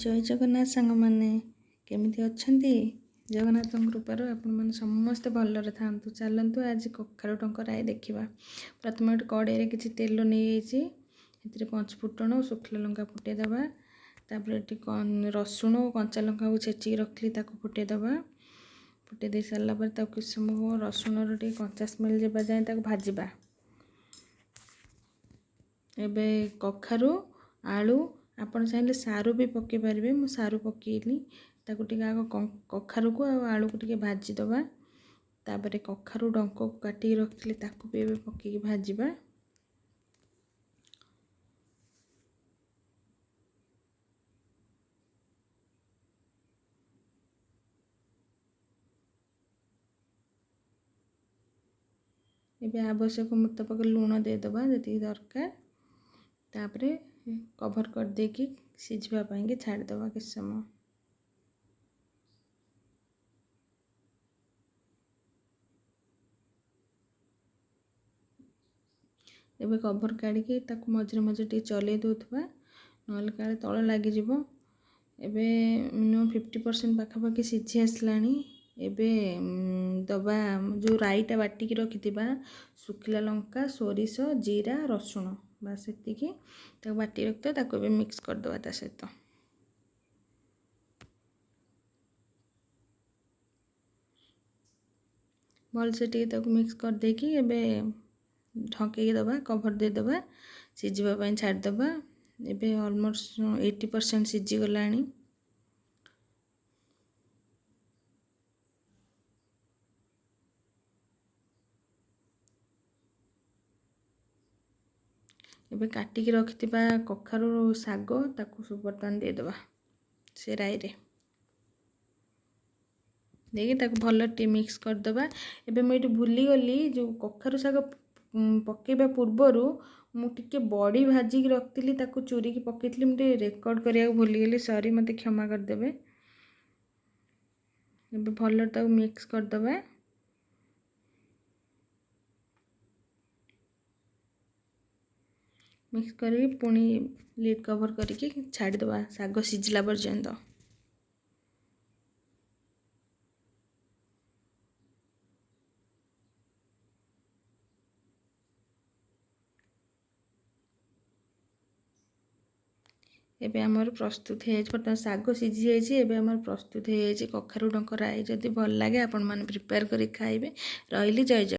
जय जगन्नाथ सांग मैंने केमिति अच्छंती जगन्नाथ कृपार आपण समस्ते भलरे थांतु। चलतु आज कखारु टंकराई देखा। प्रथम गोटे कड़े किसी तेल नहीं पचफुटण और शुखला लंका फुटेदबा। रसुण और कंचा लंका को छेचिक रखली फुटेदबा। फुटे दे सारापर किस समय रसुण कंचा स्मेल जबा जाए भाजवा। एबे कखारु आलू आपण चाहिए सारू भी पकई पारे। मु सारू पकईली आग कखारु को आलू को टिके भाजीदबा। तापर कखारु डंक को काटिक रखी भी पकईकी भाजवा। एबे आवश्यक मुताबिक लुण देदबा जी दरकार। तापर कभर कर देकी सिझा पाई छाड़ीदबा किस समय। एबे कभर काढ़ी मझे मझे टे चल दूथबा ना काले तल लगिज। एबे मिनिमम 50% पाखापाखि सिझी आसलानी। एबे दबा जो राईटा बाटिकी रखिथिबा शुखला लंका सोरिष जीरा रसुण बस एतिकी बाटी रखते ताको मिक्स करदबा ता सहित। भल से मिक्स कर देकी एबे ढंकई दबा कभर दे दबा सिझा पाई छाड़दबा। एबे ऑलमोस्ट 80% सिझी गलानी। एबे काटिकी रखिथिबा कखारु साग ताकू बर्तमान देदबा से राई रे देखिए ताकू भल टे मिक्स करदबा। एबे मुझे भूली गली जो कखारु साग पकेबा पूर्वर मुझे बड़ी भाजिक रखी ताकू चूरी की पकईली। मुझे रेकर्ड करने भूली गली सॉरी मत क्षमा करदेवे। एबे भल ताकू मिक्स करदबा। मिक्स करी पुणी लिड कवर करके छाड़ीदबा साग सिझला पर्यंत। एबे आमर प्रस्तुत है बर्तमान साग सिझी जाइए। एबे आमर प्रस्तुत है कखारु डंक राई। जदि भल लगे आपण मैंने प्रिपेयर करी खाइबे। रही जय जगन्नाथ।